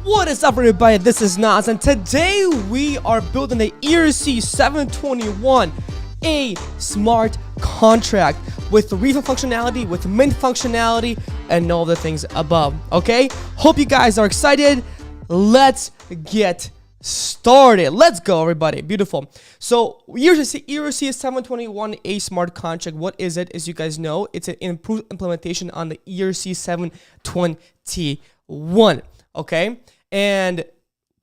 What is up, everybody? This is Nas, and today we are building the ERC-721A Smart Contract with refund functionality, with mint functionality, and all the things above. Okay, hope you guys are excited. Let's get started. Let's go, everybody. Beautiful. So ERC-721A Smart Contract, what is it? As you guys know, it's an improved implementation on the ERC-721. Okay, and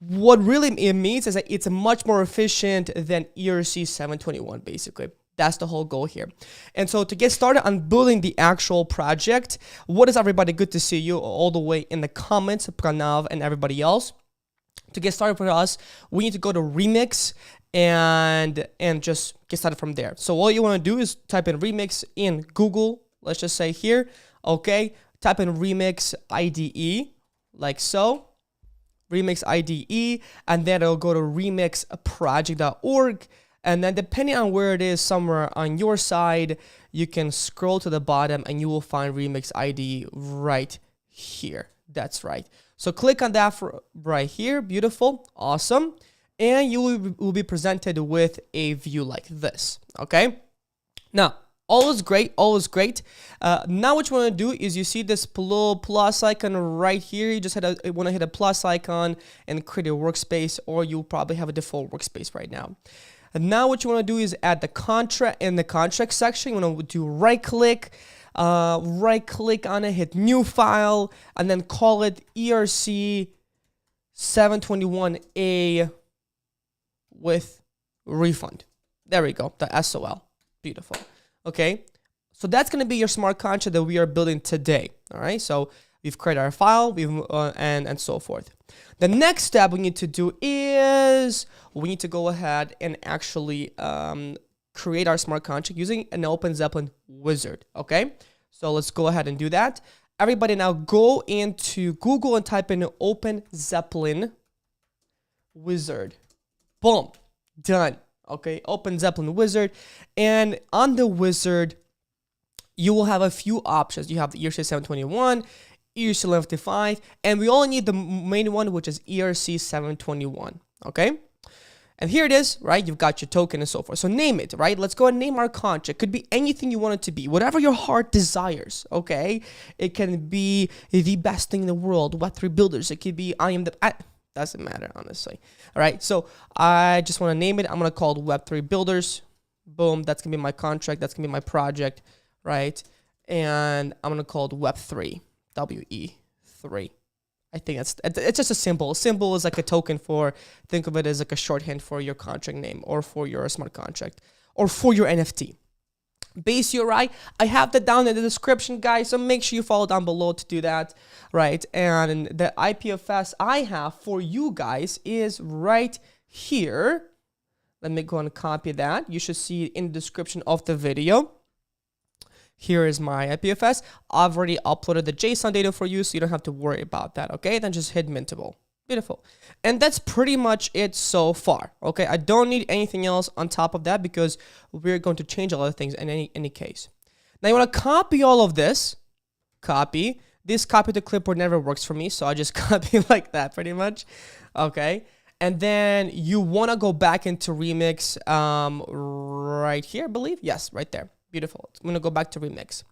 what really it means is that it's much more efficient than ERC-721. Basically, that's the whole goal here. And so to get started on building the actual project, what is everybody? Good to see you all the way in the comments, Pranav and everybody else. To get started for us, we need to go to Remix and just get started from there. So all you want to do is type in Remix in Google. Let's just say here, okay, type in Remix IDE like so, Remix IDE, and then it'll go to remixproject.org. And then depending on where it is, somewhere on your side, you can scroll to the bottom and you will find Remix IDE right here. That's right. So click on that for right here. Beautiful. Awesome. And you will be presented with a view like this. Okay. Now, all is great. All is great. Now what you want to do is you see this little plus icon right here. You just want to hit a plus icon and create a workspace, or you probably have a default workspace right now. And now what you want to do is add the contract in the contract section. You want to do right click on it, hit new file, and then call it ERC-721A with refund. There we go, the SOL. Beautiful. Okay, so that's going to be your smart contract that we are building today. All right, so we've created our file, and so forth. The next step we need to do is we need to go ahead and actually create our smart contract using an OpenZepplin wizard. Okay, so let's go ahead and do that. Everybody now go into Google and type in OpenZepplin wizard. Boom, done. Okay, OpenZepplin wizard, and on the wizard you will have a few options. You have the ERC-721, ERC-725, and we only need the main one, which is ERC-721. Okay, and here it is, right? You've got your token and so forth. So name it, right? Let's go and name our contract. Could be anything you want it to be, whatever your heart desires. Okay, it can be the best thing in the world, Web3 builders. It could be doesn't matter, honestly. All right, so I just want to name it. I'm going to call it Web3 Builders. Boom, that's going to be my contract. That's going to be my project, right? And I'm going to call it Web3, WE3. I think it's just a symbol. A symbol is like a token for, think of it as like a shorthand for your contract name or for your smart contract or for your NFT. Base URI, I have that down in the description, guys, so make sure you follow down below to do that, right? And the ipfs I have for you guys is right here. Let me go and copy that. You should see it in the description of the video. Here is my ipfs. I've already uploaded the JSON data for you, so you don't have to worry about that, okay? Then just hit mintable. Beautiful. And that's pretty much it so far. Okay, I don't need anything else on top of that because we're going to change a lot of things in any case. Now you want to copy all of this. Copy. This copy to clipboard never works for me, so I just copy like that pretty much. Okay. And then you want to go back into Remix right here, I believe. Yes, right there. Beautiful. I'm going to go back to Remix.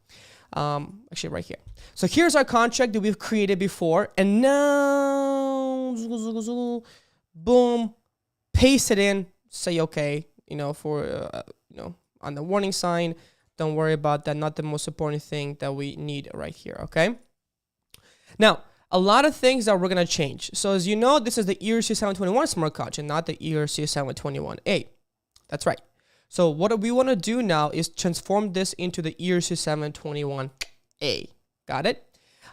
Actually right here. So here's our contract that we've created before, and now boom, paste it in, say okay, for on the warning sign. Don't worry about that, not the most important thing that we need right here. Okay, now a lot of things that we're gonna change. So as you know, this is the ERC-721 smart contract, not the ERC-721A. That's right. So what we want to do now is transform this into the ERC-721A. Got it?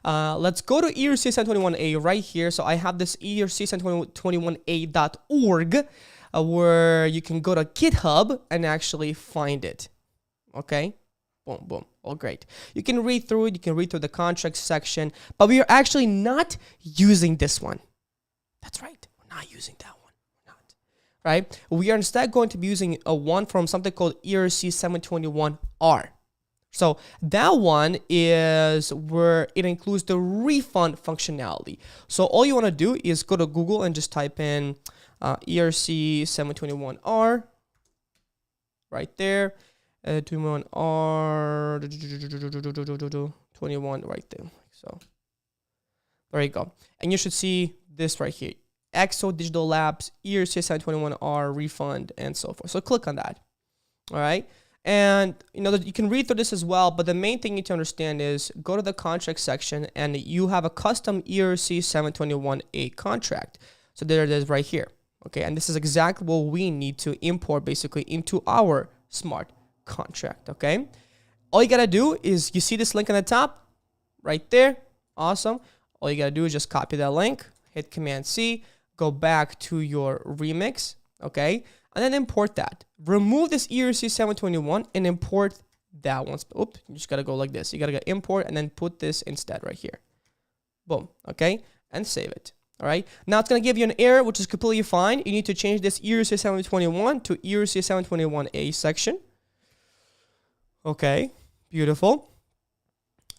Let's go to ERC-721A right here. So I have this ERC-721A.org where you can go to GitHub and actually find it. Okay? Boom, boom. All great. You can read through it. You can read through the contract section. But we are actually not using this one. That's right. We're not using that one. Right? We are instead going to be using a one from something called ERC-721R. So that one is where it includes the refund functionality. So all you want to do is go to Google and just type in ERC-721R right there. 21R 21 right there. So there you go. And you should see this right here. EXO Digital Labs, ERC-721R, refund, and so forth. So click on that. All right. And you know, you can read through this as well, but the main thing you need to understand is go to the contract section and you have a custom ERC-721A contract. So there it is right here. Okay. And this is exactly what we need to import basically into our smart contract. Okay. All you got to do is you see this link on the top right there. Awesome. All you got to do is just copy that link, hit Command C, go back to your remix. Okay. And then import that. Remove this ERC-721 and import that one. Oops, you just got to go like this. You got to go import and then put this instead right here. Boom. Okay. And save it. All right. Now it's going to give you an error, which is completely fine. You need to change this ERC-721 to ERC-721A section. Okay. Beautiful.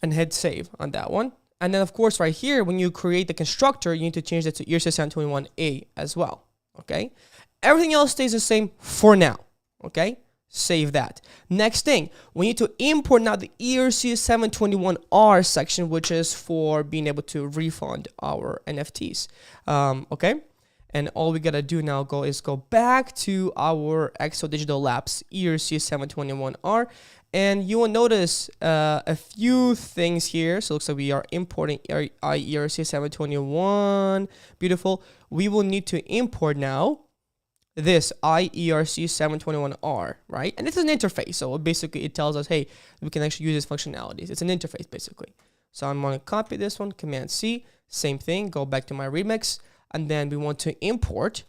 And hit save on that one. And then, of course, right here, when you create the constructor, you need to change that to ERC-721A as well. Okay. Everything else stays the same for now. Okay. Save that. Next thing, we need to import now the ERC-721R section, which is for being able to refund our NFTs. Okay. And all we got to do now is go back to our EXO Digital Labs ERC-721R. And you will notice a few things here. So it looks like we are importing ERC-721. Beautiful. We will need to import now this ERC-721R, right? And this is an interface. So basically it tells us, hey, we can actually use this functionalities. It's an interface basically. So I'm going to copy this one, Command C, same thing, go back to my remix. And then we want to import,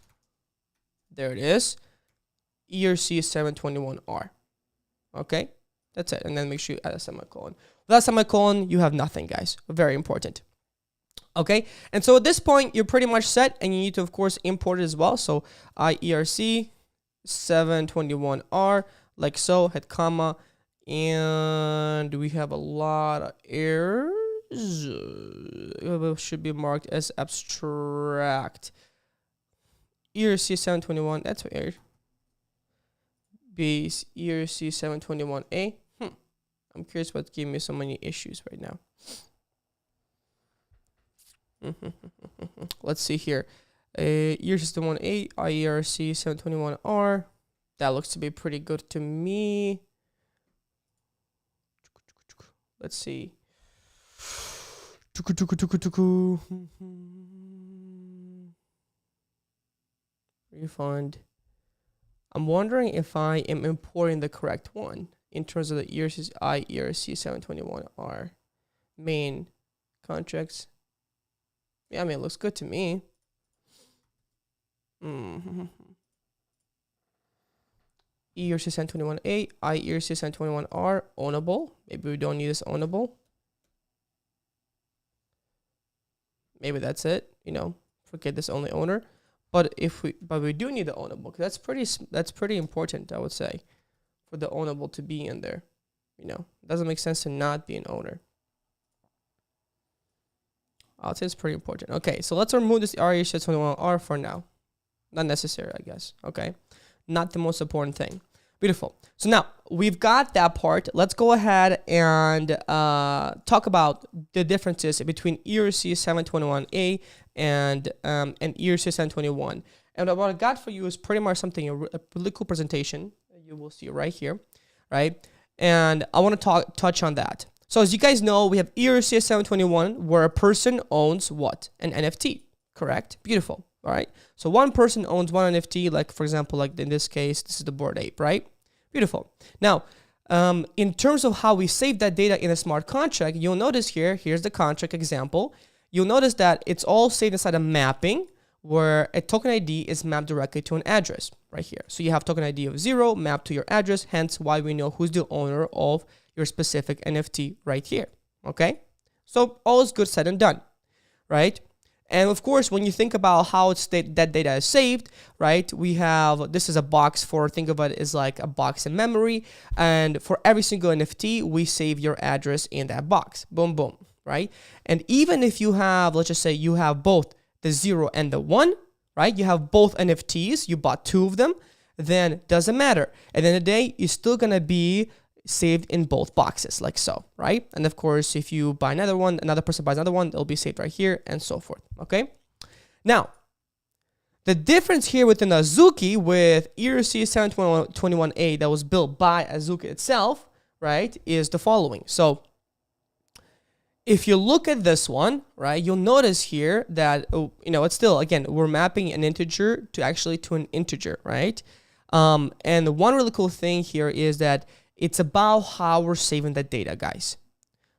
there it is, ERC-721R. Okay. That's it. And then make sure you add a semicolon. Without semicolon, you have nothing, guys. Very important. Okay. And so at this point, you're pretty much set. And you need to, of course, import it as well. So ERC-721R, like so, hit comma. And we have a lot of errors. It should be marked as abstract. ERC-721, that's what error. Base ERC-721A. I'm curious what's giving me so many issues right now. Let's see here. ERC-721A, ERC-721R. That looks to be pretty good to me. Let's see. Refund. I'm wondering if I am importing the correct one in terms of the ERC-721R main contracts. Yeah, I mean, it looks good to me. ERC-721A, ERC-721R, ownable. Maybe we don't need this ownable. Maybe that's it. You know, forget this only owner. But we do need the ownable. That's pretty important, I would say, for the ownable to be in there. You know, it doesn't make sense to not be an owner. I'll say it's pretty important. Okay, so let's remove this ERC-721R for now. Not necessary, I guess. Okay, not the most important thing. Beautiful. So now we've got that part. Let's go ahead and talk about the differences between ERC-721A and ERC-721. And what I got for you is pretty much something, a really cool presentation that you will see right here, right? And I want to touch on that. So as you guys know, we have ERC-721 where a person owns what? An NFT, correct? Beautiful. All right. So one person owns one NFT, like for example, like in this case, this is the Bored Ape, right? Beautiful. Now, in terms of how we save that data in a smart contract, you'll notice here's the contract example. You'll notice that it's all saved inside a mapping where a token ID is mapped directly to an address right here. So you have token ID of 0 mapped to your address, hence why we know who's the owner of your specific NFT right here. Okay. So all is good, said and done, right? And of course, when you think about how that data is saved, right? We have, this is a box for, think of it as like a box in memory. And for every single NFT, we save your address in that box. Boom, boom, right? And even if you have, let's just say you have both the 0 and the 1, right? You have both NFTs, you bought 2 of them, then doesn't matter. At the end of the day, you're still gonna be saved in both boxes, like so, right? And of course, if you buy another one, another person buys another one, it'll be saved right here, and so forth, okay? Now, the difference here within Azuki with ERC-721A that was built by Azuki itself, right, is the following. So, if you look at this one, right, you'll notice here that, it's still, again, we're mapping an integer to an integer, right? And one really cool thing here is that it's about how we're saving that data, guys,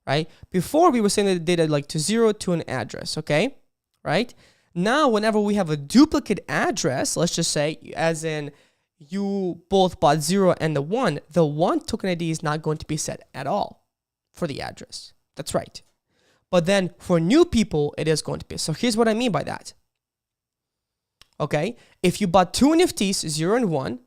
right? Before we were saving the data like to 0 to an address, okay, right? Now, whenever we have a duplicate address, let's just say, as in you both bought 0 and the 1 token ID is not going to be set at all for the address. That's right. But then for new people, it is going to be. So here's what I mean by that. Okay, if you bought 2 NFTs, 0 and 1,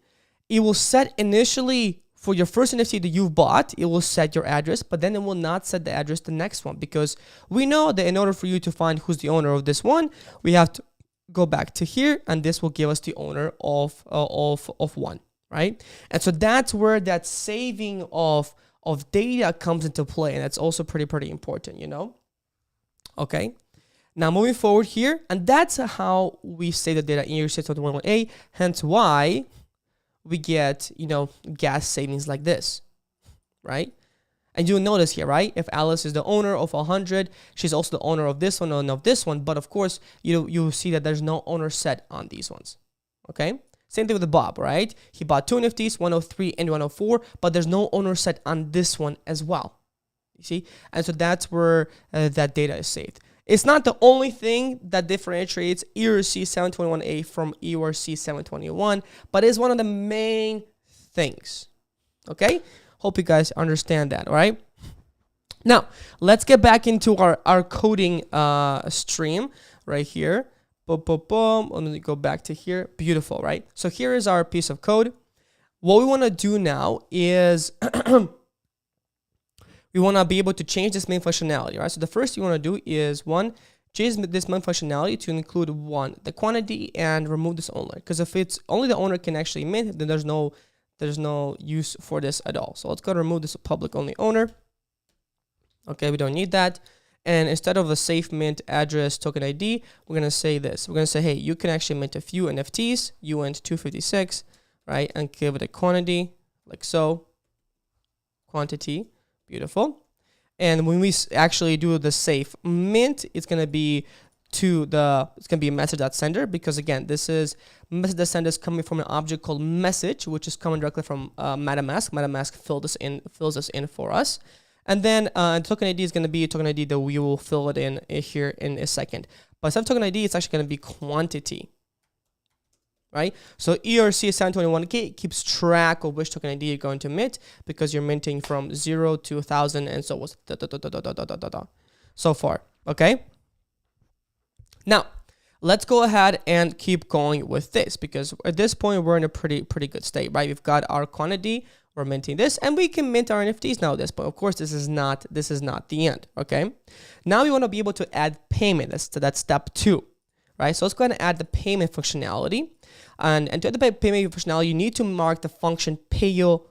it will set initially for your first NFT that you've bought, it will set your address, but then it will not set the address the next one, because we know that in order for you to find who's the owner of this one, we have to go back to here, and this will give us the owner of 1, right? And so that's where that saving of data comes into play, and that's also pretty important, Okay. Now moving forward here, and that's how we save the data in ERC-721A, hence why we get, gas savings like this, right? And you'll notice here, right? If Alice is the owner of 100, she's also the owner of this one and of this one. But of course, you'll see that there's no owner set on these ones, okay? Same thing with the Bob, right? He bought 2 NFTs, 103 and 104, but there's no owner set on this one as well, you see? And so that's where that data is saved. It's not the only thing that differentiates ERC-721A from ERC-721, but it's one of the main things, okay? Hope you guys understand that, all right? Now, let's get back into our coding stream right here. Boom, boom, boom. Let me go back to here. Beautiful, right? So here is our piece of code. What we want to do now is we want to be able to change this main functionality, right? So the first thing you want to do is, change this main functionality to include the quantity and remove this owner. Because if it's only the owner can actually mint, then there's no use for this at all. So let's go to remove this public only owner. Okay, we don't need that. And instead of a safe mint address token ID, we're going to say this. We're going to say, hey, you can actually mint a few NFTs, uint 256, right? And give it a quantity like so. Quantity. Beautiful. And when we actually do the safe mint, it's going to be msg.sender, because again, this is msg.sender is coming from an object called message, which is coming directly from MetaMask. MetaMask fills this in for us. And then token ID is going to be a token ID that we will fill it in here in a second. But instead of token ID, it's actually going to be quantity, right? So ERC-721A keeps track of which token ID you're going to mint, because you're minting from 0 to 1,000 and so on, so far, okay? Now, let's go ahead and keep going with this, because at this point, we're in a pretty good state, right? We've got our quantity, we're minting this, and we can mint our NFTs now at this point. Of course, this is not the end, okay? Now we want to be able to add payment. That's step 2, right? So let's go ahead and add the payment functionality. And to add the payment functionality, you need to mark the function payable,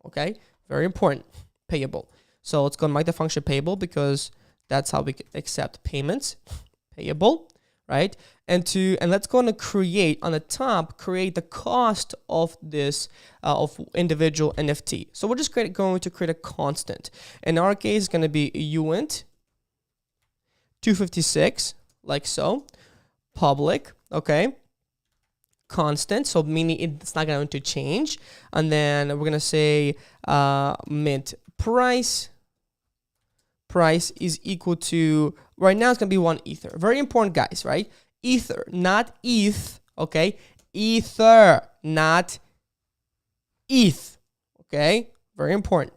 okay? Very important, payable. So let's go and mark the function payable, because that's how we accept payments, payable, right? And let's go and create on the top, create the cost of this of individual NFT. So we're just going to create a constant. In our case, it's going to be uint 256, like so, public, okay? Constant, so meaning it's not going to change. And then we're going to say mint price is equal to, right now it's going to be 1 ether. Very important, guys, right? Ether, not ETH, okay? Ether, not ETH, okay? Very important.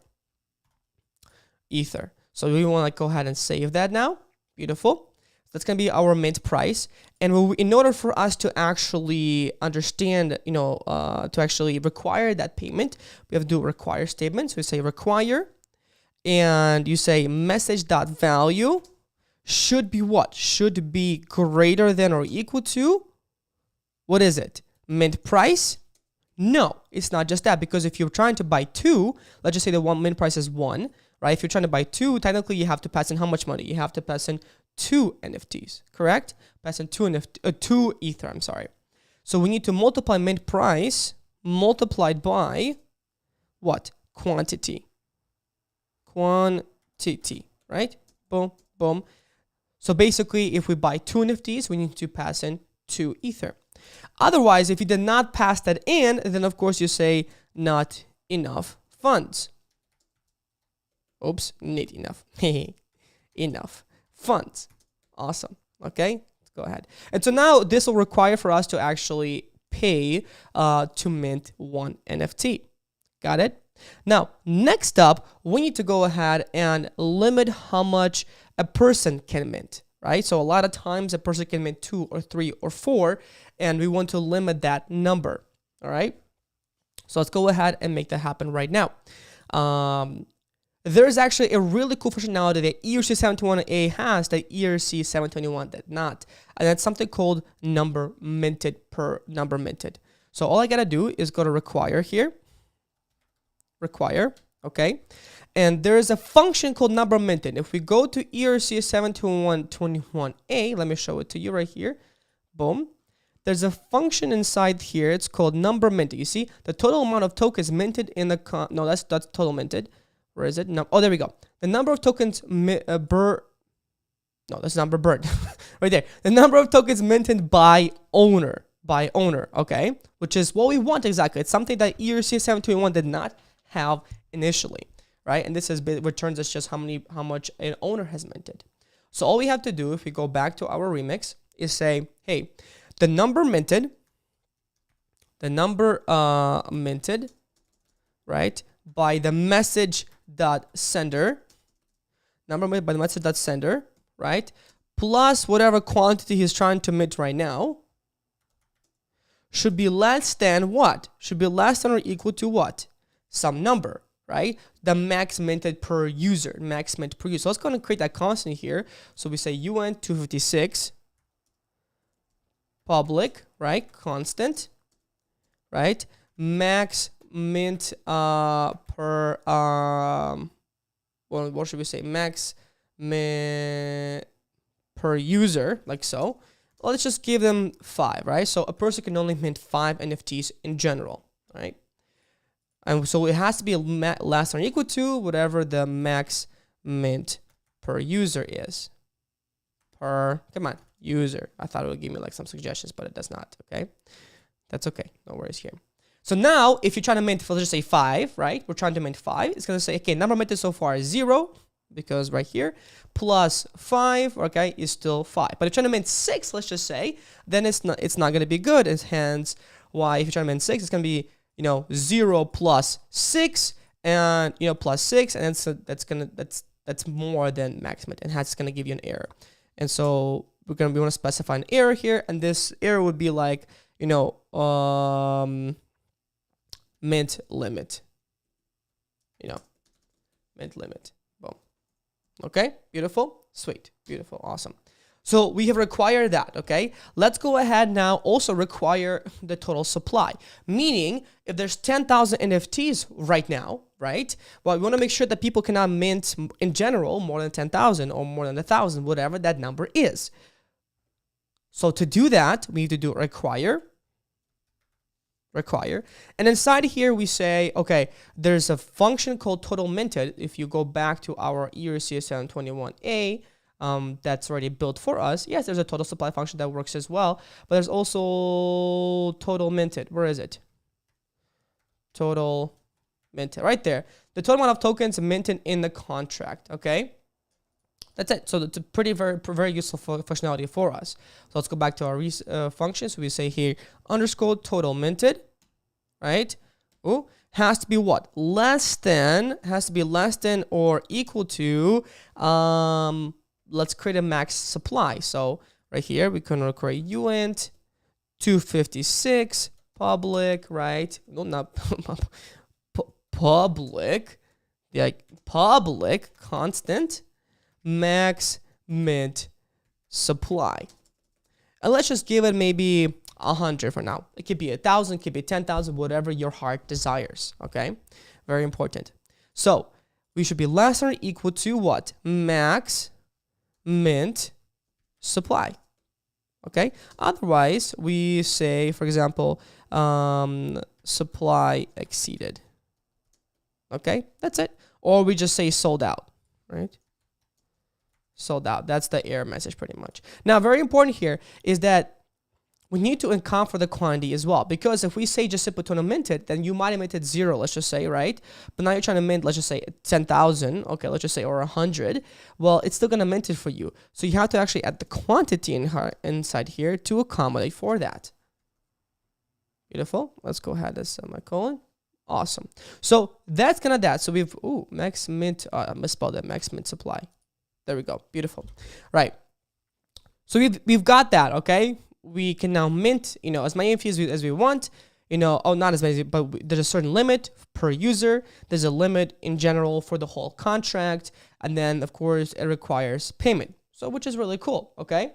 Ether. So we want to go ahead and save that now. Beautiful. That's going to be our mint price. And in order for us to actually understand, to actually require that payment, we have to do a require statement. So we say require, and you say message.value should be what? Should be greater than or equal to, what is it? Mint price? No, it's not just that, because if you're trying to buy 2, let's just say the mint price is 1, right? If you're trying to buy 2, technically you have to pass in how much money? You have to pass in 2 NFTs, correct? Pass in 2 Ether, I'm sorry. So we need to multiply mint price multiplied by what? Quantity. Quantity, right? Boom, boom. So basically, if we buy 2 NFTs, we need to pass in 2 Ether. Otherwise, if you did not pass that in, then of course you say not enough funds. Oops, need enough. Enough funds. Awesome. Okay, let's go ahead. And so now this will require for us to actually pay to mint 1 NFT. Got it? Now, next up, we need to go ahead and limit how much a person can mint, right? So a lot of times a person can mint 2 or 3 or 4, and we want to limit that number, all right? So let's go ahead and make that happen right now. There's actually a really cool functionality that ERC-721A has that ERC-721 did not, and that's something called number minted per number minted. So all I gotta do is go to require here, require, okay? And there's a function called number minted. If we go to ERC-721A, let me show it to you right here. Boom. There's a function inside here. It's called number minted. You see the total amount of tokens minted in the no, that's total minted. Where is it? No. Oh, there we go. The number of tokens no, that's number bird right there. The number of tokens minted by owner, okay? Which is what we want exactly. It's something that ERC-721 did not have initially, right? And this is returns us just how much an owner has minted. So all we have to do, if we go back to our remix, is say, hey, the number minted, right, by the msg.sender, number minted by the msg.sender, right, plus whatever quantity he's trying to mint right now, should be less than what? Should be less than or equal to what? Some number, right? The max minted per user, max mint per user. So let's go and create that constant here. So we say UN 256 public, right? Constant, right? Max mint per well, what should we say? Max mint per user, like so. Well, let's just give them 5, right? So a person can only mint 5 NFTs in general, right? And so it has to be less than or equal to whatever the max mint per user is. Come on, user. I thought it would give me like some suggestions, but it does not, okay? That's okay, no worries here. So now, if you're trying to mint, let's just say 5, right? We're trying to mint 5. It's going to say, okay, number minted so far is 0, because right here, plus 5, okay, is still 5. But if you're trying to mint 6, let's just say, then it's not going to be good. And hence, why if you're trying to mint 6, it's going to be 0 plus 6 and plus 6, and that's more than max mint, and that's going to give you an error. And so we want to specify an error here, and this error would be like mint limit, mint limit. Boom. Okay, beautiful, sweet, beautiful, awesome. So we have required that, okay? Let's go ahead now also require the total supply. Meaning, if there's 10,000 NFTs right now, right? Well, we want to make sure that people cannot mint, in general, more than 10,000 or more than 1,000, whatever that number is. So to do that, we need to do require. And inside here, we say, okay, there's a function called total minted. If you go back to our ERC-721A, that's already built for us. Yes, there's a total supply function that works as well, but there's also total minted. Where is it? Total minted, right there. The total amount of tokens minted in the contract, okay? That's it. So it's a very useful functionality for us. So let's go back to our functions. So we say here, underscore total minted, right? Ooh, has to be what? Has to be less than or equal to, let's create a max supply. So right here, we can create uint 256 public, right? No, not public, like public constant max mint supply. And let's just give it maybe 100 for now. It could be 1,000, it could be 10,000, whatever your heart desires. Okay, very important. So we should be less than or equal to what? Max mint supply. Okay, otherwise we say, for example, supply exceeded. Okay, that's it. Or we just say sold out, right? Sold out. That's the error message pretty much. Now, very important here is that we need to account for the quantity as well, because if we say just simply to mint it, then you might have minted 0, let's just say, right? But now you're trying to mint, let's just say 10,000, okay, let's just say, or 100. Well, it's still going to mint it for you. So you have to actually add the quantity inside here to accommodate for that. Beautiful. Let's go ahead and semicolon. Awesome. So that's kind of that. So we've, max mint, I misspelled that, max mint supply. There we go. Beautiful. Right. So we've got that, okay? We can now mint, as many fees as we want, not as many, but there's a certain limit per user. There's a limit in general for the whole contract. And then, of course, it requires payment. So, which is really cool, okay?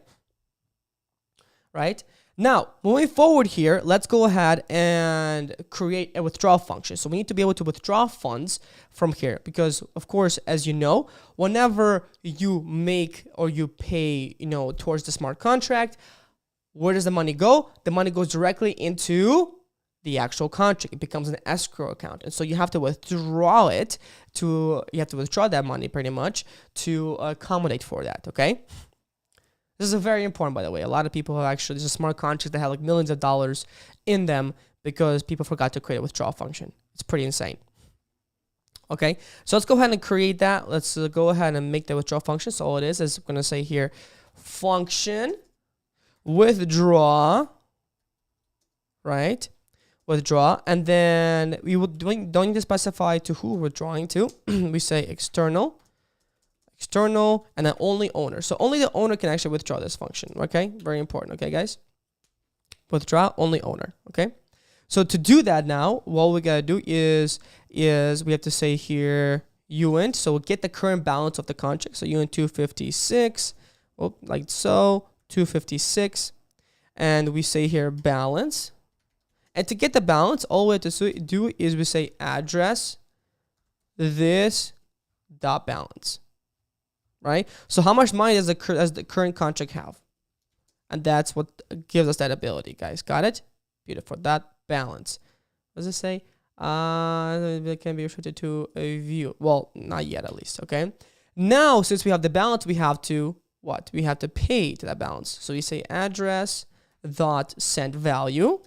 Right? Now, moving forward here, let's go ahead and create a withdrawal function. So we need to be able to withdraw funds from here because, of course, as you know, whenever you make or you pay, towards the smart contract, where does the money go? The money goes directly into the actual contract. It becomes an escrow account. And so you have to withdraw it you have to withdraw that money pretty much to accommodate for that, okay? This is very important, by the way. A lot of people have actually, there's a smart contract that have like millions of dollars in them because people forgot to create a withdrawal function. It's pretty insane. Okay, so let's go ahead and create that. Let's go ahead and make the withdrawal function. So all it is I'm going to say here, function withdraw, right? Withdraw, and then we don't need to specify to who we're withdrawing to. We say external, and then only owner. So only the owner can actually withdraw this function, okay? Very important, okay, guys? Withdraw, only owner, okay? So to do that now, what we gotta do is we have to say here uint, so we'll get the current balance of the contract. So uint 256, like so, 256, and we say here balance. And to get the balance, all we have to do is we say address this dot balance. Right? So how much money does the current contract have? And that's what gives us that ability, guys. Got it? Beautiful. That balance. What does it say? It can be restricted to a view. Well, not yet at least, okay? Now, since we have the balance, we have to, what? We have to pay to that balance. So we say address dot send value.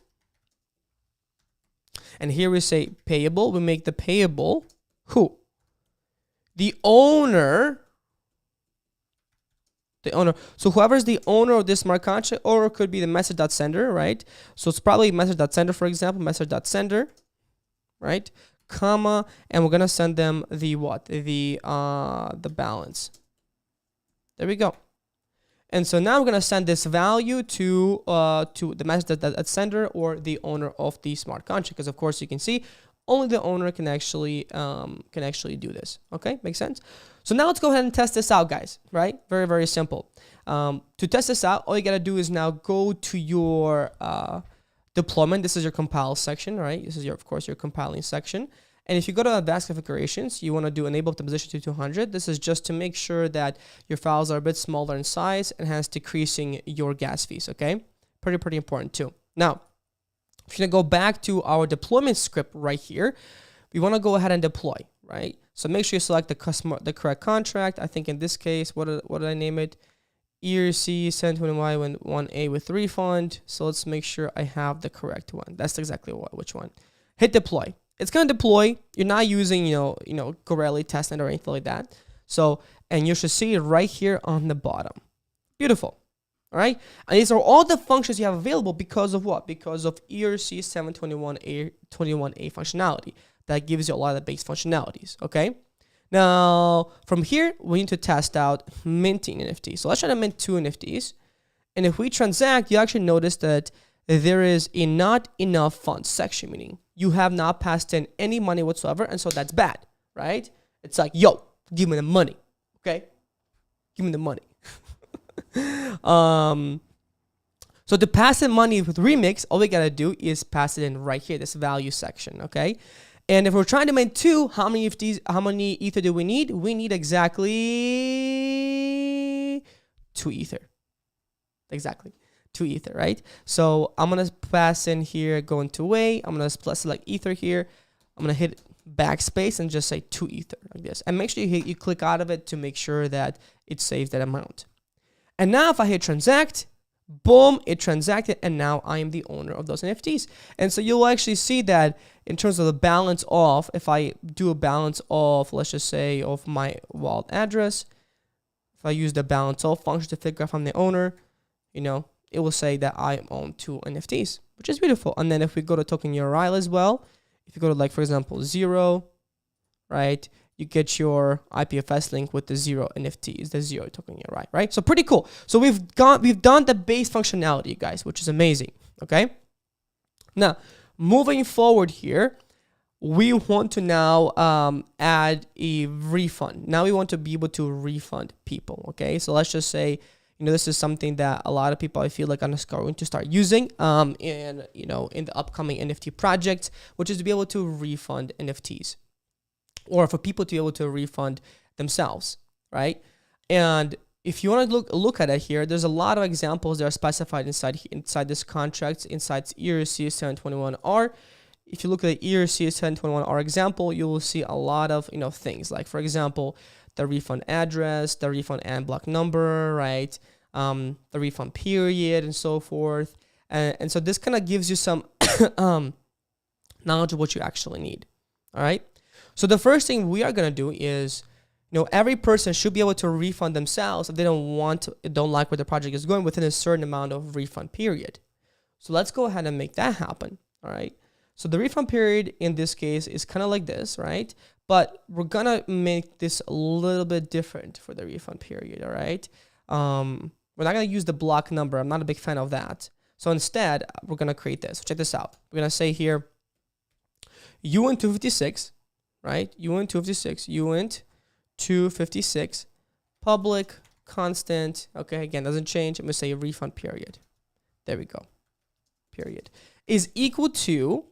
And here we say payable. We make the payable who? The owner. The owner. So whoever is the owner of this smart contract, or it could be the message.sender, right? So it's probably message.sender, for example, message.sender, right? Comma, and we're gonna send them the what? The balance. There we go. And so now we're gonna send this value to the message.sender or the owner of the smart contract, because of course you can see only the owner can actually do this. Okay, makes sense. So now let's go ahead and test this out, guys, right? Very, very simple. To test this out, all you gotta do is now go to your deployment. This is your compile section, right? This is of course your compiling section. And if you go to advanced configurations, you wanna do enable optimization to 200. This is just to make sure that your files are a bit smaller in size and hence decreasing your gas fees, okay? Pretty important too. Now, if you're gonna go back to our deployment script right here, we wanna go ahead and deploy, right? So make sure you select the correct contract. I think in this case, what did I name it? ERC-721A with refund. So let's make sure I have the correct one. That's exactly which one. Hit deploy. It's gonna deploy. You're not using Gorelli testnet or anything like that. So, and you should see it right here on the bottom. Beautiful. All right. And these are all the functions you have available because of what? Because of ERC-721A functionality. That gives you a lot of the base functionalities, okay? Now, from here, we need to test out minting NFTs. So let's try to mint 2 NFTs. And if we transact, you actually notice that there is a not enough funds section, meaning you have not passed in any money whatsoever. And so that's bad, right? It's like, yo, give me the money, okay? Give me the money. So to pass in money with Remix, all we gotta do is pass it in right here, this value section, okay? And if we're trying to mint 2, how many ether do we need? We need exactly 2 ether. Exactly, 2 ether, right? So I'm gonna pass in here, go into way. I'm gonna select ether here. I'm gonna hit backspace and just say 2 ether like this. And make sure you click out of it to make sure that it saves that amount. And now if I hit transact, boom, it transacted, and now I am the owner of those NFTs. And so you'll actually see that in terms of the balance of, if I do a balance of, let's just say, of my wallet address, if I use the balance of function to figure out if I'm the owner, you know, it will say that I own 2 NFTs, which is beautiful. And then if we go to token URL as well, if you go to, like, for example, 0, right, you get your ipfs link with the 0 NFTs, the 0 token URI, right? So pretty cool. So we've done the base functionality, guys, which is amazing, okay? Now, moving forward here, we want to now add a refund. Now we want to be able to refund people, okay? So let's just say, you know, this is something that a lot of people, I feel like, are going to start using in the upcoming NFT projects, which is to be able to refund NFTs, or for people to be able to refund themselves, right? And if you want to look at it here, there's a lot of examples that are specified inside this contract, inside ERC-721R. If you look at the ERC-721R example, you will see a lot of things, like, for example, the refund address, the refund and block number, right? The refund period, and so forth. And so this kind of gives you some knowledge of what you actually need. All right. So the first thing we are going to do is, every person should be able to refund themselves if they don't like where the project is going within a certain amount of refund period. So let's go ahead and make that happen. All right. So the refund period in this case is kind of like this, right? But we're going to make this a little bit different for the refund period. All right. We're not going to use the block number. I'm not a big fan of that. So instead, we're going to create this. Check this out. We're going to say here, uint 256, right? uint 256, public constant. Okay, again, doesn't change. I'm going to say refund period. There we go. Period is equal to,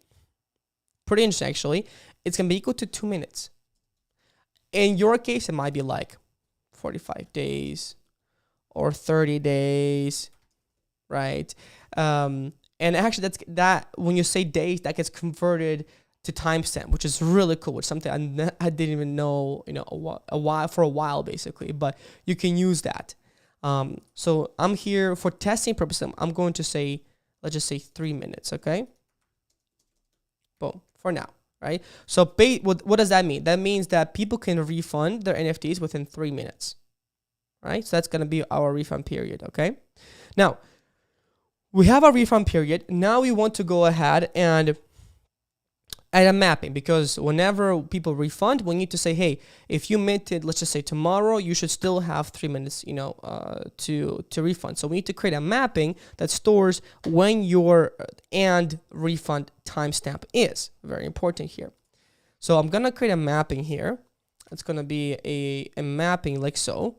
pretty interesting actually, it's going to be equal to 2 minutes. In your case, it might be like 45 days or 30 days, right? And actually, that when you say days, that gets converted to timestamp, which is really cool. It's something I didn't even know, a while basically, but you can use that. So I'm here for testing purposes. I'm going to say, let's just say 3 minutes, okay? Boom, for now, right? So what does that mean? That means that people can refund their NFTs within 3 minutes, right? So that's going to be our refund period, okay? Now, we have a refund period. Now we want to go ahead and add a mapping, because whenever people refund, we need to say, hey, if you minted, let's just say tomorrow, you should still have 3 minutes, to refund. So we need to create a mapping that stores when your and refund timestamp is. Very important here. So I'm gonna create a mapping here. It's gonna be a mapping like so.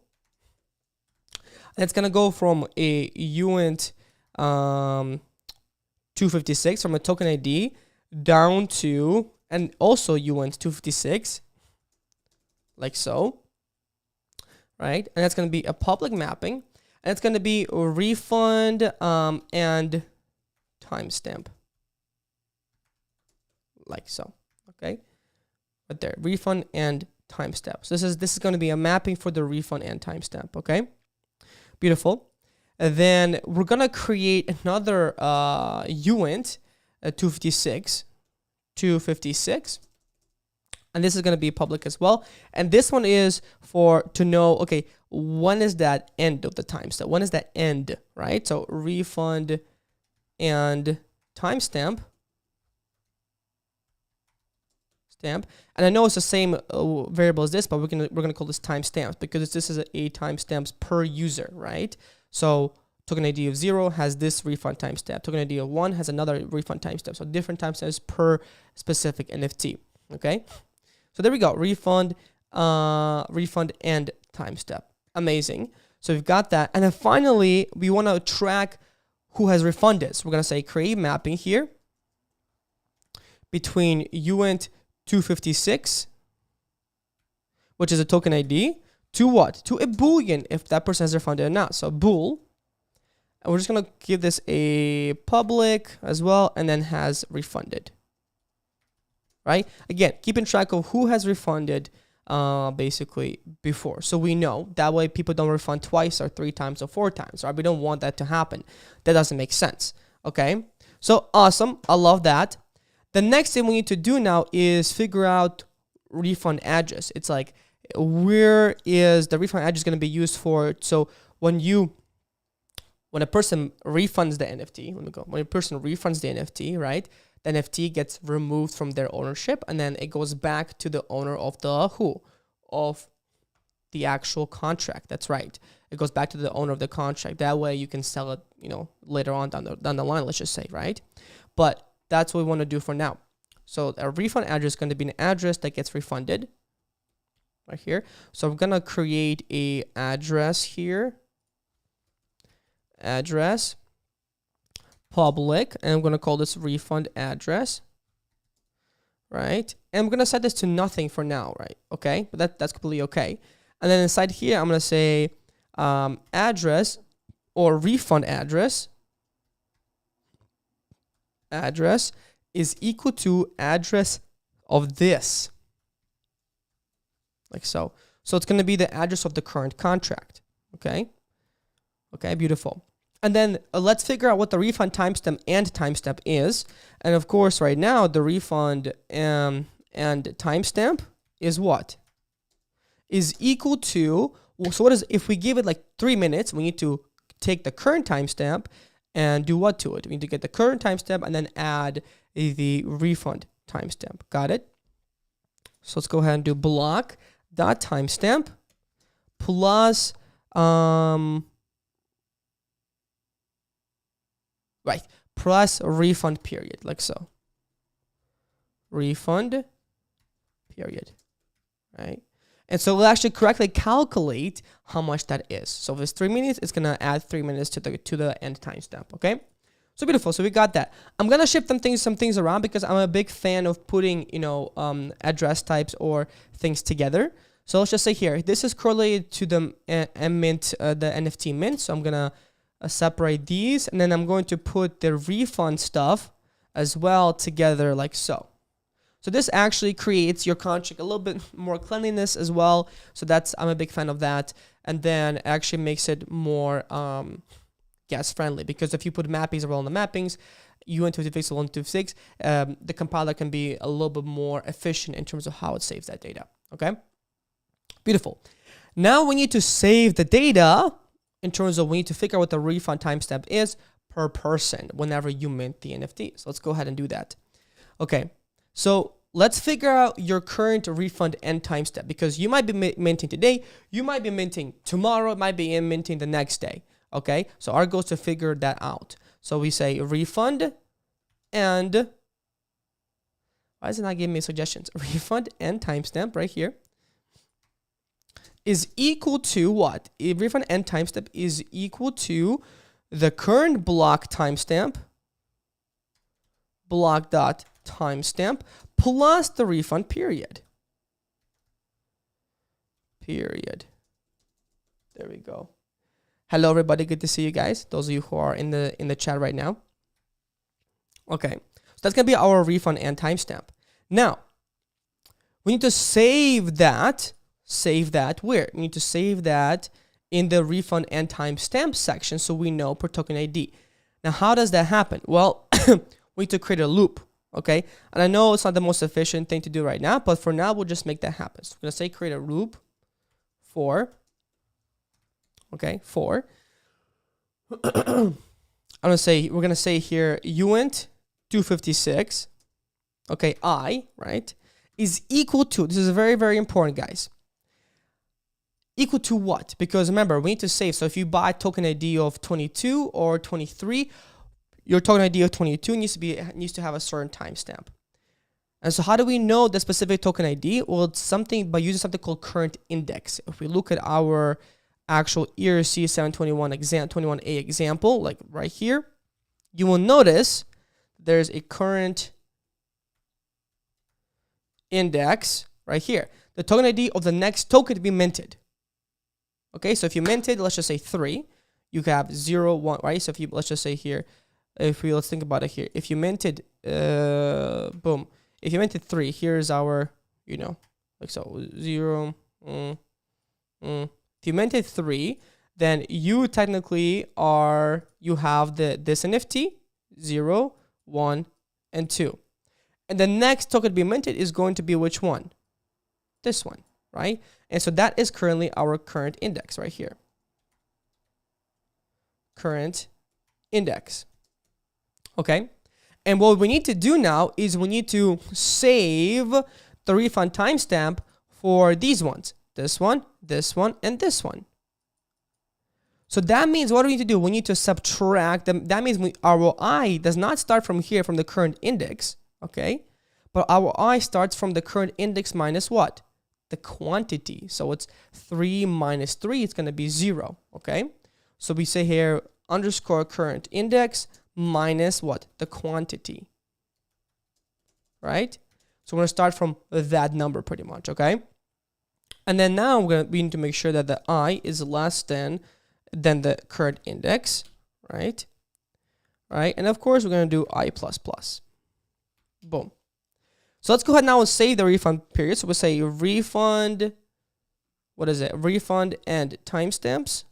And it's gonna go from a uint 256 from a token ID down to, and also uint 256, like so, right? And that's going to be a public mapping, and it's going to be a refund and timestamp, like so, okay? Right there, refund and timestamp. So this is going to be a mapping for the refund and timestamp, okay? Beautiful. And then we're going to create another uint 256, and this is going to be public as well. And this one is to know, okay, when is that end of the timestamp? When is that end, right? So refund and timestamp timestamp. And I know it's the same variable as this, but we're gonna call this timestamps because this is a timestamps per user, right? So token ID of 0 has this refund timestamp. Token ID of 1 has another refund timestamp. So different timestamps per specific NFT. Okay. So there we go. Refund and timestamp. Amazing. So we've got that. And then finally, we want to track who has refunded. So we're going to say create mapping here between uint 256, which is a token ID, to what? To a boolean if that person has refunded or not. So bool. And we're just going to give this a public as well, and then has refunded. Right? Again, keeping track of who has refunded basically before. So we know that way people don't refund twice or 3 times or 4 times. Right? We don't want that to happen. That doesn't make sense. Okay? So awesome. I love that. The next thing we need to do now is figure out refund address. It's like, where is the refund address going to be used for? So when a person refunds the NFT, when a person refunds the NFT, right? The NFT gets removed from their ownership, and then it goes back to the owner of of the actual contract. That's right. It goes back to the owner of the contract. That way you can sell it, later on down the line, let's just say, right? But that's what we want to do for now. So a refund address is going to be an address that gets refunded right here. So I'm going to create a address here. Address public, and I'm going to call this refund address, right? And I'm going to set this to nothing for now, right? Okay, but that's completely okay. And then inside here, I'm going to say address or refund address is equal to address of this, like so. So it's going to be the address of the current contract. Okay. Okay, beautiful. And then let's figure out what the refund timestamp and timestamp is. And of course, right now, the refund and timestamp is what? Is equal to, so what is, if we give it like 3 minutes, we need to take the current timestamp and do what to it? We need to get the current timestamp and then add the refund timestamp. Got it? So let's go ahead and do block.timestamp plus, right, plus refund period, like so. Refund period, right? And so we'll actually correctly calculate how much that is. So if it's 3 minutes, it's gonna add 3 minutes to the end timestamp. Okay, so beautiful. So we got that. I'm gonna shift some things around because I'm a big fan of putting address types or things together. So let's just say here, this is correlated to the mint, the NFT mint. So I'm gonna separate these, and then I'm going to put the refund stuff as well together, like so. So this actually creates your contract a little bit more cleanliness as well. So I'm a big fan of that. And then it actually makes it more guest friendly, because if you put mappings around the mappings, uint256 or 126, the compiler can be a little bit more efficient in terms of how it saves that data. Okay, beautiful. Now we need to save the data in terms of we need to figure out what the refund timestamp is per person whenever you mint the NFT. So let's go ahead and do that. Okay, so let's figure out your current refund end timestamp, because you might be minting today, you might be minting tomorrow, it might be minting the next day. Okay, so our goal is to figure that out. So we say refund and, why is it not giving me suggestions? Refund and timestamp right here is equal to what? Refund end timestamp is equal to the current block timestamp, block.timestamp, plus the refund period. Period. There we go. Hello, everybody. Good to see you guys. Those of you who are in the chat right now. Okay, so that's gonna be our refund and timestamp. Now, we need to save that. Save that where? We need to save that in the refund and timestamp section, so we know per token ID. Now, how does that happen? Well, we need to create a loop. Okay, and I know it's not the most efficient thing to do right now, but for now, we'll just make that happen. So we're gonna say create a loop for. Okay, for. we're gonna say here uint 256. Okay, right, is equal to, this is very, very important, guys. Equal to what? Because remember, we need to save. So if you buy token ID of 22 or 23, your token ID of 22 needs to have a certain timestamp. And so how do we know the specific token ID? Well, it's something by using something called current index. If we look at our actual ERC-721A example, like right here, you will notice there's a current index right here. The token ID of the next token to be minted. Okay, so if you minted, let's just say 3, you have 0, 1, right? So if you, let's just say here, let's think about it here. If you minted, boom. If you minted 3, here's our, you know, like so, 0, If you minted 3, then you technically you have this NFT, 0, 1, and 2. And the next token to be minted is going to be which one? This one, right? And so that is currently our current index right here. Current index. Okay? And what we need to do now is we need to save the refund timestamp for these ones. This one, and this one. So that means what do we need to do? We need to subtract them. That means our I does not start from here, from the current index, okay? But our I starts from the current index minus what? The quantity. So it's 3 minus 3, it's going to be 0, okay? So we say here underscore current index minus what? The quantity, right? So we're going to start from that number pretty much, okay? And then now we need to make sure that the I is less than the current index, right? Right? And of course, we're going to do I++. Boom. So let's go ahead now and save the refund period. So we'll say refund, what is it? Refund and timestamps.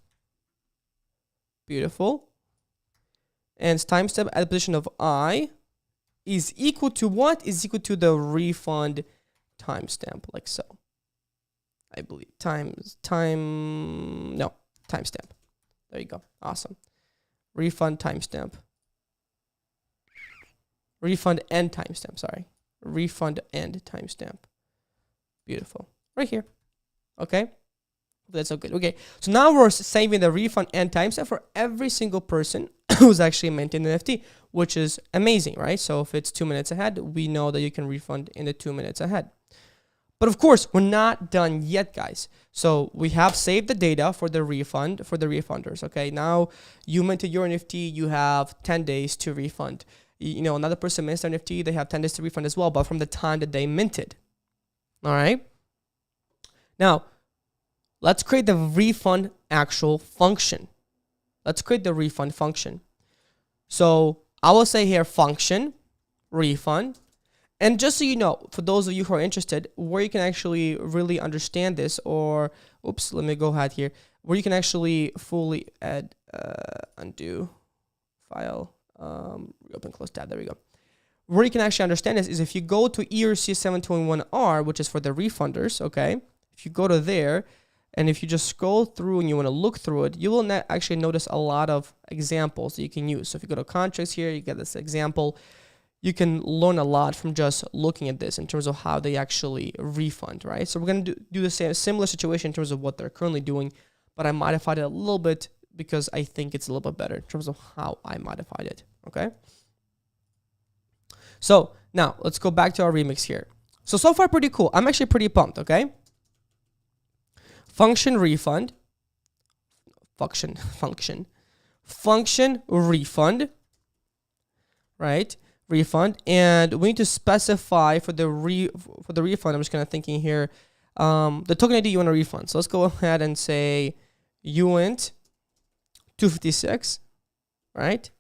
Beautiful. And timestamp at the position of I is equal to what? Is equal to the refund timestamp, like so. I believe timestamp. There you go. Awesome. Refund timestamp. Refund and timestamp, sorry. Refund and timestamp. Beautiful. Right here. Okay. That's so good. Okay. So now we're saving the refund and timestamp for every single person who's actually minting the NFT, which is amazing, right? So if it's 2 minutes ahead, we know that you can refund in the 2 minutes ahead. But of course, we're not done yet, guys. So we have saved the data for the refund, for the refunders, okay? Now you minted your NFT, you have 10 days to refund. You know, another person mints their NFT, they have 10 days to refund as well, but from the time that they minted. All right? Now, let's create the refund actual function. Let's create the refund function. So I will say here function, refund. And just so you know, for those of you who are interested, where you can actually really understand this, or, oops, let me go ahead here, where you can actually fully add, undo, file, open, close tab, there we go. Where you can actually understand this is if you go to ERC-721R, which is for the refunders, okay? If you go to there, and if you just scroll through and you want to look through it, you will actually notice a lot of examples that you can use. So if you go to contracts here, you get this example. You can learn a lot from just looking at this in terms of how they actually refund, right? So we're going to do the same similar situation in terms of what they're currently doing, but I modified it a little bit because I think it's a little bit better in terms of how I modified it, okay? So now let's go back to our remix here. So far pretty cool. I'm actually pretty pumped, okay? Function refund, function refund, right? Refund, and we need to specify for the refund. I'm just kind of thinking here, the token ID you want to refund. So let's go ahead and say uint 256, right?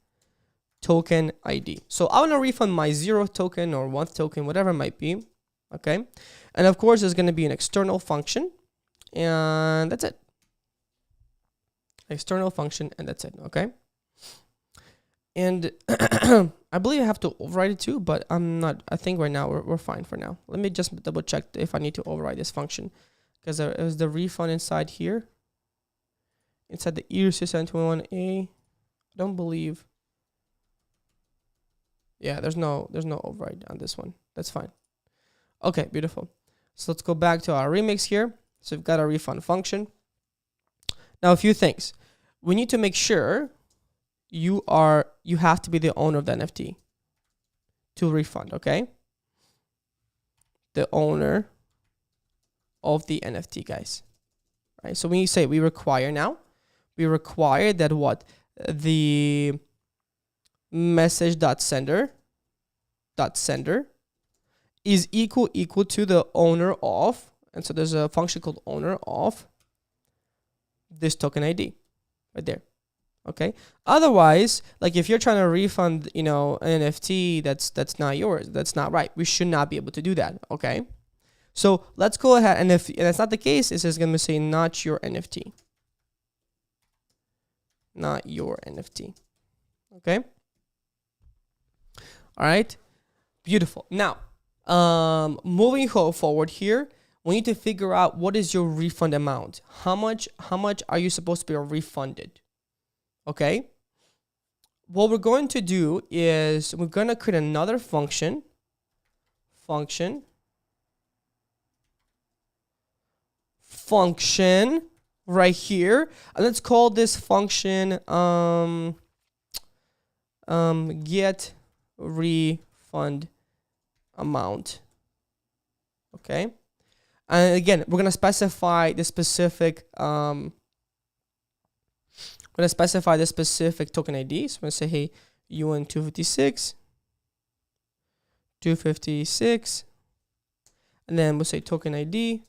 Token ID. So I want to refund my 0th token or 1th token, whatever it might be, okay? And of course, there's going to be an external function, and that's it. External function, and that's it, okay? And I believe I have to override it too, but I'm not. I think right now we're fine for now. Let me just double check if I need to override this function, because there is the refund inside here. Inside the ERC-721A, I don't believe. Yeah, there's no override on this one. That's fine. Okay, beautiful. So let's go back to our remix here. So we've got our refund function. Now a few things. We need to make sure you have to be the owner of the NFT to refund, okay? The owner of the NFT, guys. Right? So when you say we require now, we require that what? The msg.sender is equal to the owner of, and so there's a function called owner of this token ID right there. Okay. Otherwise, like if you're trying to refund, you know, an NFT that's not yours, that's not right. We should not be able to do that. Okay. So let's go ahead, and if that's not the case, it's just gonna say not your NFT. Not your NFT. Okay. All right. Beautiful. Now, moving forward here, we need to figure out what is your refund amount. How much are you supposed to be refunded? Okay. What we're going to do is we're going to create another function right here, and let's call this function get refund amount. Okay, and again we're gonna specify the specific token ID. So I'm gonna say, hey, UN 256, and then we'll say token ID.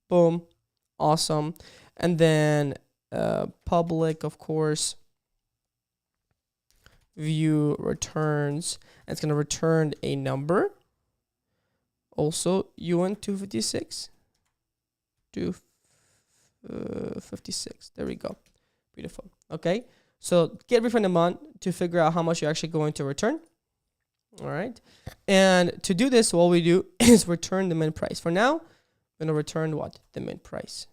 Boom, awesome. And then public, of course, view returns, and it's going to return a number. Also UN 256 256. There we go. Beautiful. Okay, so get refund amount to figure out how much you're actually going to return. All right, and to do this, what we do is return the mint price. For now, I'm going to return what? The mint price.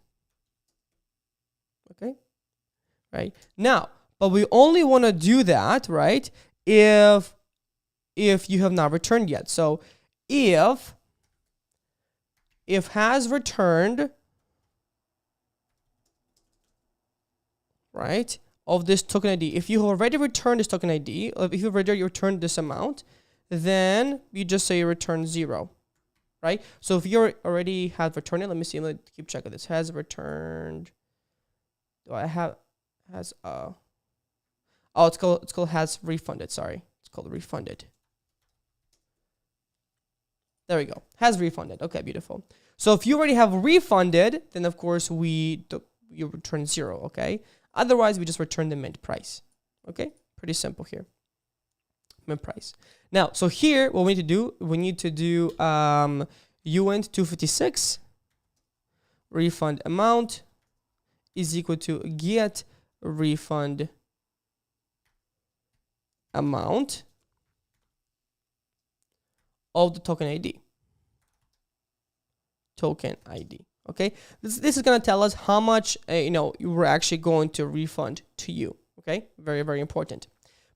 Okay, right now, but we only want to do that, right, if you have not returned yet. So if has returned, right, of this token ID, if you have already returned this token ID, or if you've already returned this amount, then you just say return 0. Right? So if you already have returned it, let me see, let me keep checking this. Has returned. Do I have oh, it's called has refunded, sorry. It's called refunded. There we go. Has refunded. Okay, beautiful. So if you already have refunded, then of course you return 0, okay? Otherwise, we just return the mint price. Okay? Pretty simple here. Mint price. Now, so here, what we need to do UN 256 refund amount is equal to get refund amount of the token ID. Token ID. Okay, this is going to tell us how much you were actually going to refund to you. Okay, very, very important.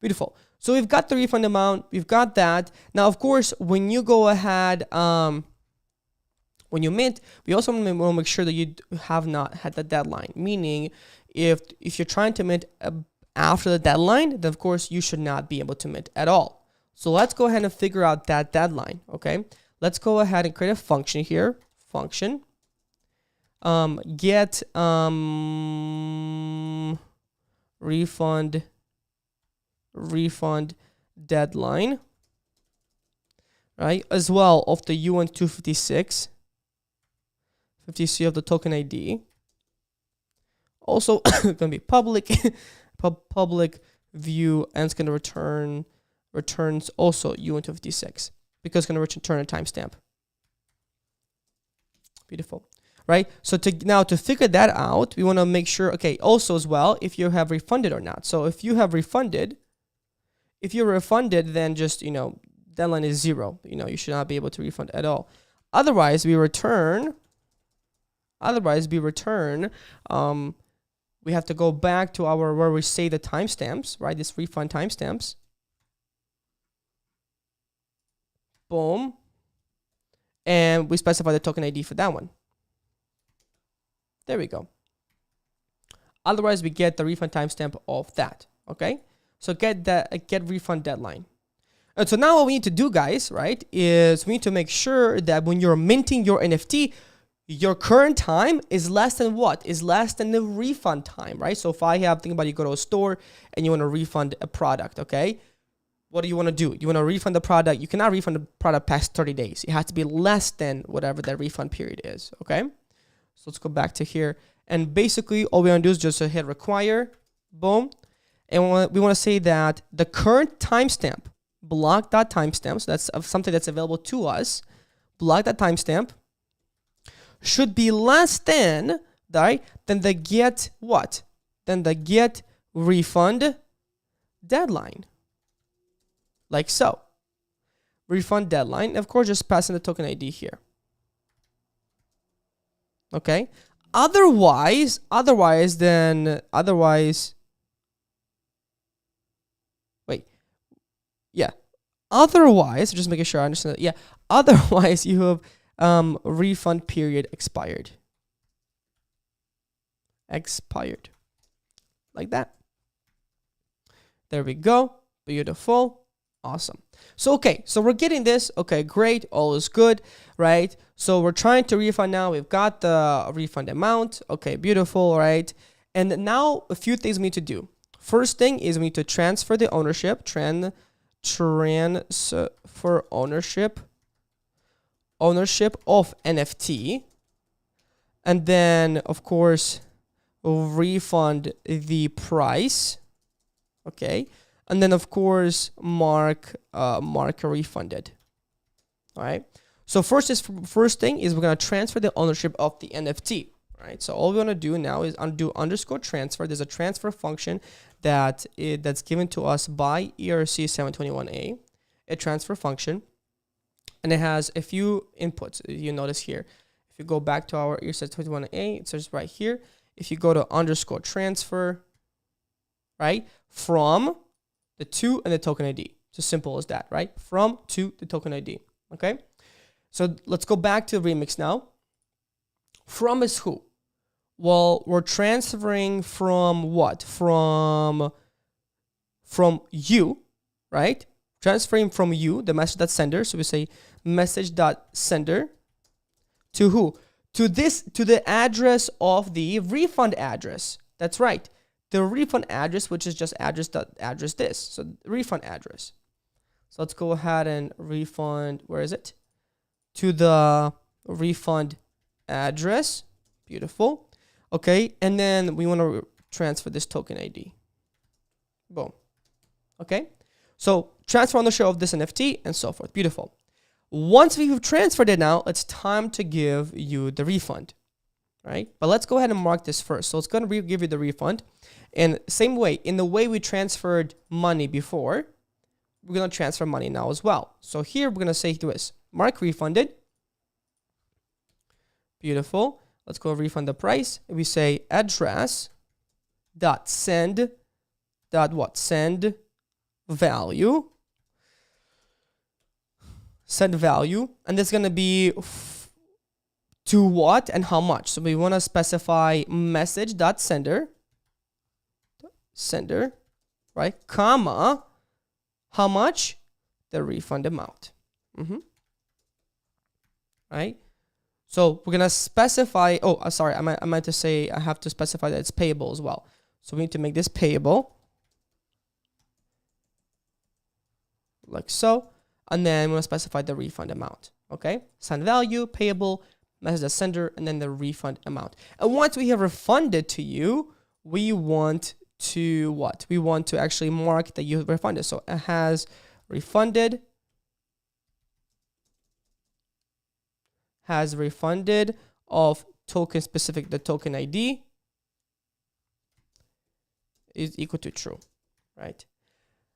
Beautiful. So we've got the refund amount. We've got that. Now, of course, when you go ahead, when you mint, we also want to make sure that you have not had the deadline. Meaning, if you're trying to mint after the deadline, then of course you should not be able to mint at all. So let's go ahead and figure out that deadline. Okay. Let's go ahead and create a function here. Function. Get refund deadline, right, as well of the UN 256 of the token ID. Also going to be public public view, and it's going to returns also UN 256 because it's going to return a timestamp. Beautiful. Right, so to figure that out, we want to make sure, okay, also as well, if you have refunded or not. So if you have refunded, if you're refunded, then just, deadline is 0. You should not be able to refund at all. Otherwise, we return, we have to go back to where we say the timestamps, right? This refund timestamps. Boom. and we specify the token ID for that one. There we go. Otherwise, we get the refund timestamp of that. Okay, so get refund deadline. And so now what we need to do, guys, right, is we need to make sure that when you're minting your NFT, your current time is less than what? Is less than the refund time, right? So if I have, think about it, you go to a store and you want to refund a product, okay? What do you want to do? You want to refund the product. You cannot refund the product past 30 days. It has to be less than whatever that refund period is, okay? So let's go back to here. And basically, all we want to do is just hit require, boom. And we want to say that the current timestamp, block.timestamp, so that's something that's available to us, block.timestamp, should be less than, right, than the get what? Than the get refund deadline. Like so. Refund deadline. Of course, just pass in the token ID here. Okay. Otherwise, wait. Yeah. Otherwise, just making sure I understand that. Yeah. Otherwise, you have refund period expired. Expired. Like that. There we go. Beautiful. Awesome. So, okay. So we're getting this. Okay, great. All is good, right? So we're trying to refund now. We've got the refund amount. Okay, beautiful, right? And now a few things we need to do. First thing is we need to transfer the ownership. Transfer ownership of NFT. And then, of course, refund the price. Okay. And then, of course, mark refunded. All right. So first thing is we're gonna transfer the ownership of the NFT. Right. So all we're gonna do now is undo underscore transfer. There's a transfer function that's given to us by ERC-721A, a transfer function, and it has a few inputs. You notice here. If you go back to our ERC-721A, it says right here. If you go to underscore transfer, right, from the to and the token ID. It's as simple as that, right? From to the token ID. Okay. So let's go back to the remix now. From is who? Well, we're transferring from what? From you, right? Transferring from you, the message.sender. So we say message.sender to who? To the address of the refund address. That's right. The refund address, which is just address this. So refund address. So let's go ahead and refund. Where is it? To the refund address. Beautiful. Okay. And then we want to transfer this token ID. Boom. Okay. So transfer ownership of this NFT and so forth. Beautiful. Once we've transferred it now, it's time to give you the refund. Right? But let's go ahead and mark this first. So it's going to give you the refund. And same way, in the way we transferred money before, we're going to transfer money now as well. So here we're going to say to this, mark refunded. Beautiful. Let's go refund the price. We say address dot send dot what? Send value. Send value. And this is going to be to what and how much. So we want to specify message.sender, right, comma, how much? The refund amount. Right? So we're going to specify, oh, sorry, I meant to say I have to specify that it's payable as well. So we need to make this payable. Like so. And then we're going to specify the refund amount. Okay? Send value, payable, message.sender, and then the refund amount. And once we have refunded to you, we want to what? We want to actually mark that you have refunded. So it has refunded, of token specific, the token ID is equal to true, right?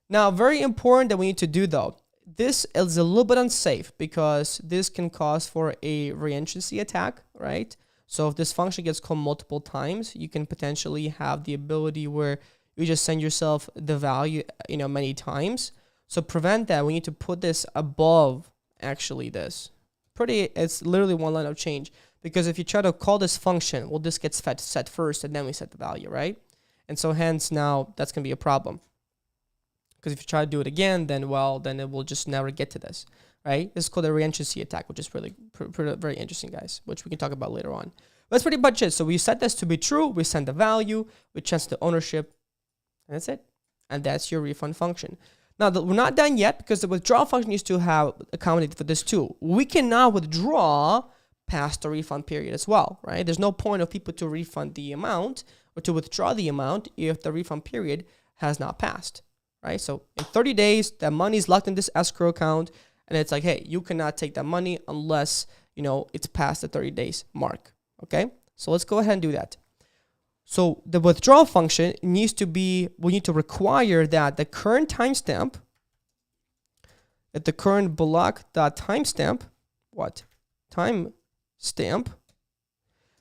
Now, very important that we need to do though, this is a little bit unsafe because this can cause for a reentrancy attack, right? So if this function gets called multiple times, you can potentially have the ability where you just send yourself the value, many times. So prevent that, we need to put this above actually this. it's literally one line of change, because if you try to call this function, well, this gets set first and then we set the value, right? And so hence now that's going to be a problem, because if you try to do it again, then it will just never get to this, right? This is called a reentrancy attack, which is really very interesting, guys, which we can talk about later on. But that's pretty much it. So we set this to be true, we send the value, we change the ownership, and that's it. And that's your refund function. Now, we're not done yet, because the withdraw function needs to have accommodated for this too. We cannot withdraw past the refund period as well, right? There's no point of people to refund the amount or to withdraw the amount if the refund period has not passed, right? So in 30 days, that money is locked in this escrow account, and it's like, hey, you cannot take that money unless, you know, it's past the 30 days mark, okay? So let's go ahead and do that. So the withdrawal function needs to be, we need to require that the current timestamp, at the current block.timestamp, what? Timestamp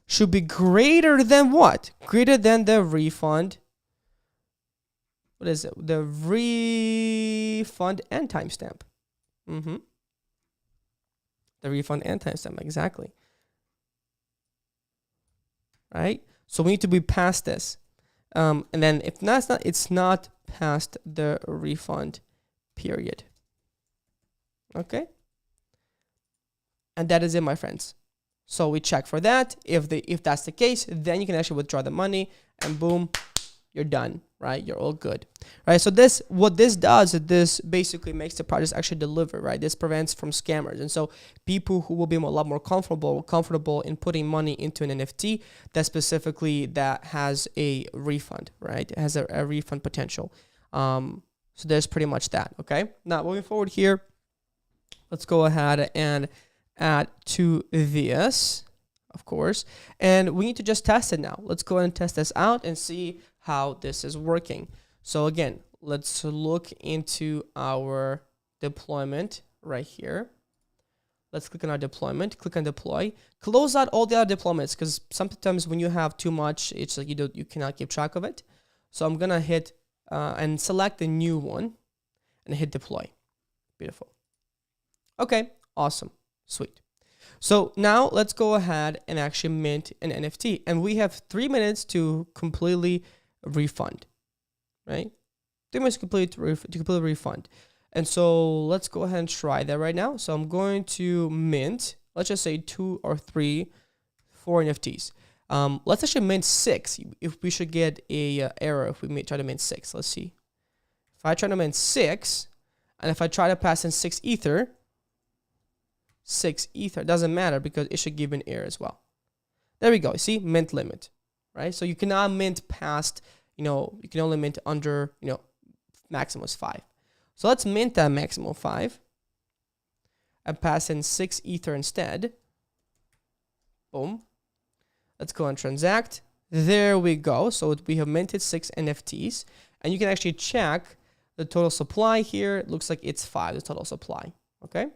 should be greater than what? Greater than the refund. What is it? The refund and timestamp. The refund and timestamp, exactly. Right? So we need to be past this. And then if not, it's not past the refund period. Okay? And that is it, my friends. So we check for that. If that's the case, then you can actually withdraw the money, and boom, you're done, right? You're all good, right? So what this does is this basically makes the project actually deliver, right? This prevents from scammers. And so people who will be a lot more comfortable in putting money into an NFT that has a refund, right? It has a refund potential. So there's pretty much that, okay? Now, moving forward here, let's go ahead and add to this, of course, and we need to just test it now. Let's go ahead and test this out and see how this is working. So again, let's look into our deployment right here. Let's click on our deployment, click on deploy, close out all the other deployments, because sometimes when you have too much, it's like you cannot keep track of it. So I'm gonna hit and select the new one and hit deploy. Beautiful. Okay, awesome, sweet. So now let's go ahead and actually mint an NFT, and we have 3 minutes to completely refund, right? 3 minutes to completely refund. And so let's go ahead and try that right now. So I'm going to mint, let's just say 2 or 3, 4 NFTs. Let's actually mint 6. If we should get a error if we try to mint 6. Let's see. If I try to mint 6, and if I try to pass in 6 ether, doesn't matter, because it should give an error as well. There we go. See, mint limit, right? So you cannot mint past, you can only mint under, maximum is 5. So let's mint that maximum 5 and pass in 6 ether instead. Boom. Let's go and transact. There we go. So we have minted 6 NFTs, and you can actually check the total supply here. It looks like it's 5, the total supply. Okay.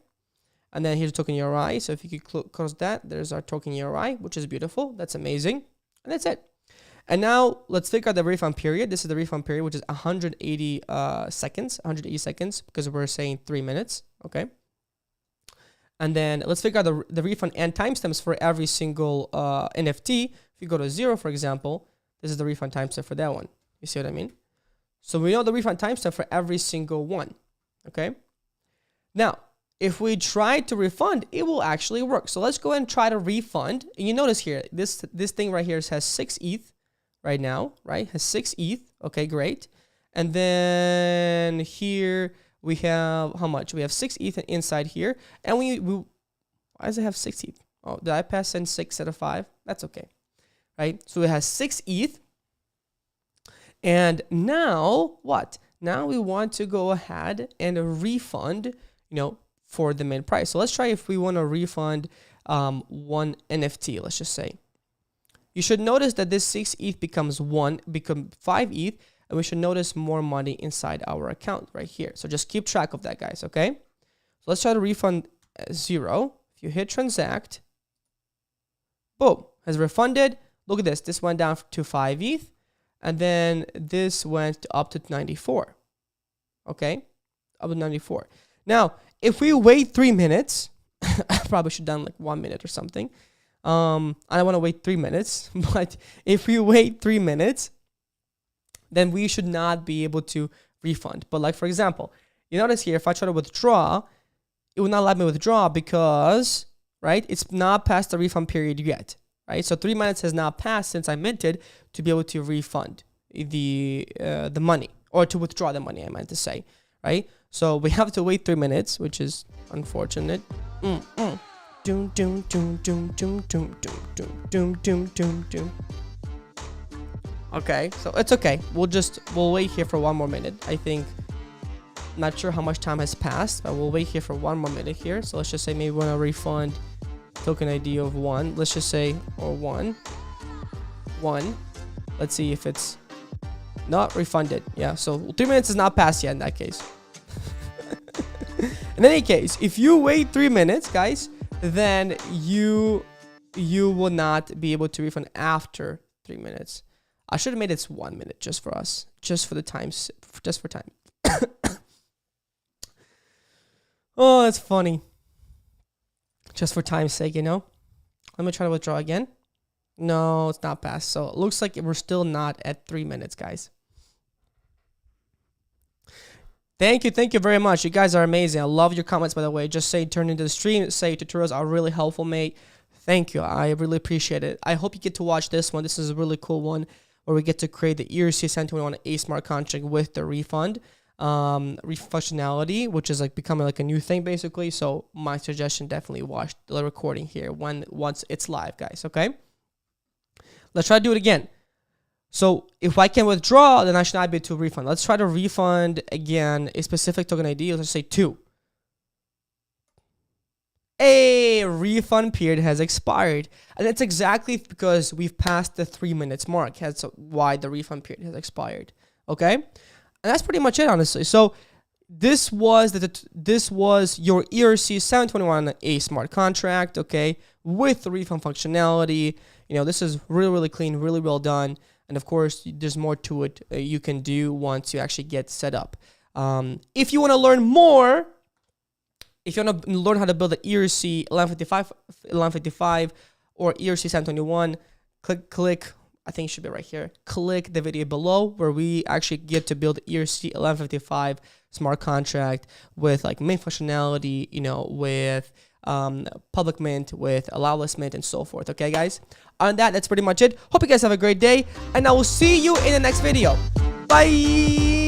And then here's token URI. So if you could close that, there's our token URI, which is beautiful. That's amazing. And that's it. And now let's figure out the refund period. This is the refund period, which is 180 seconds, because we're saying 3 minutes. Okay. And then let's figure out the refund and timestamps for every single NFT. If you go to 0, for example, this is the refund timestamp for that one. You see what I mean? So we know the refund timestamp for every single one. Okay. Now, if we try to refund, it will actually work. So let's go ahead and try to refund. And you notice here, this thing right here has 6 ETH right now, right? Has 6 ETH. Okay, great. And then here we have how much? We have 6 ETH inside here. And we why does it have 6 ETH? Oh, did I pass in 6 out of 5? That's okay, right? So it has 6 ETH. And now what? Now we want to go ahead and refund, for the mint price. So let's try if we want to refund 1 NFT, let's just say. You should notice that this 6 ETH becomes 5 ETH, and we should notice more money inside our account right here. So just keep track of that, guys, okay? So let's try to refund 0. If you hit transact, boom, has refunded. Look at this. This went down to 5 ETH, and then this went up to 94. Okay, up to 94. Now, if we wait 3 minutes, I probably should have done like 1 minute or something. I don't want to wait 3 minutes, but if we wait 3 minutes, then we should not be able to refund. But like, for example, you notice here, if I try to withdraw, it will not let me withdraw because, right, it's not past the refund period yet, right? So 3 minutes has not passed since I minted to be able to refund the money, or to withdraw the money, I meant to say, right? So we have to wait 3 minutes, which is unfortunate. Doom, doom, doom, doom, doom, doom, doom, doom, doom, doom, doom. Okay, so it's okay. We'll wait here for 1 more minute. I think, not sure how much time has passed, but we'll wait here for 1 more minute here. So let's just say maybe we want to refund token ID of 1. Let's just say, or 1. Let's see if it's not refunded. Yeah, so 3 minutes is not passed yet in that case. In any case, if you wait 3 minutes, guys, then you will not be able to refund after 3 minutes. I should have made it 1 minute just for us, just for the times, just for time. Oh, that's funny. Just for time's sake, you know. Let me try to withdraw again. No, it's not passed. So it looks like we're still not at 3 minutes, guys. Thank you very much. You guys are amazing. I love your comments, by the way. Just say turn into the stream. Say tutorials are really helpful, mate. Thank you. I really appreciate it. I hope you get to watch this one. This is a really cool one where we get to create the ERC-721A Smart Contract with the refund functionality, which is like becoming like a new thing basically. So my suggestion, definitely watch the recording here once it's live, guys. Okay, let's try to do it again. So if I can withdraw, then I should not be able to refund. Let's try to refund again a specific token ID. Let's say 2. A refund period has expired, and it's exactly because we've passed the 3 minutes mark. That's why the refund period has expired. Okay, and that's pretty much it, honestly. So this was your ERC-721A Smart Contract. Okay, with the refund functionality. You know, this is really clean, really well done. And of course, there's more to it you can do once you actually get set up. If you want to learn more, if you want to learn how to build the ERC-1155 or ERC-721, click, I think it should be right here. Click the video below where we actually get to build ERC-1155 smart contract with like main functionality, you know, with public mint, with allowless mint, and so forth. Okay, guys? On that, that's pretty much it. Hope you guys have a great day, and I will see you in the next video. Bye!